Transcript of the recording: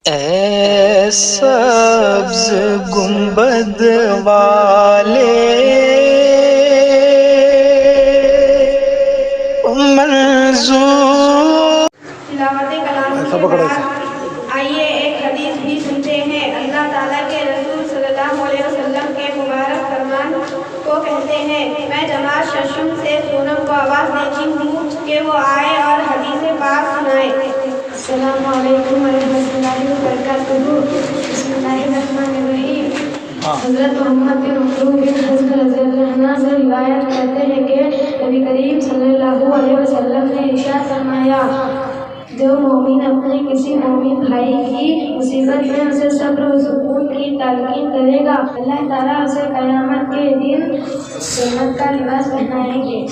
اے سبز گنبد والے منظور تلاوت کلام کے بعد آئیے ایک حدیث بھی سنتے ہیں۔ اللہ تعالیٰ کے رسول صلی اللہ علیہ وسلم کے مبارک فرمان کو کہتے ہیں، میں جماعت ششم سے سونم کو آواز دیتی ہوں کہ وہ آئے اور حدیث پاک سنائے۔ السلام علیکم ورحمۃ اللہ وبرکاتہ۔ بسم اللہ الرحمن الرحیم۔ حضرت محمد بن مخلوق بن حسن رضی اللہ عنہ سے روایت کرتے ہیں کہ نبی کریم صلی اللہ علیہ وسلم نے ارشاد فرمایا، جو مومن اپنے کسی مومن بھائی کی مصیبت میں اسے صبر و سکون کی تلقین کرے گا، اللہ تعالیٰ اسے قیامت کے دن جنت کا لباس پہنائیں گے۔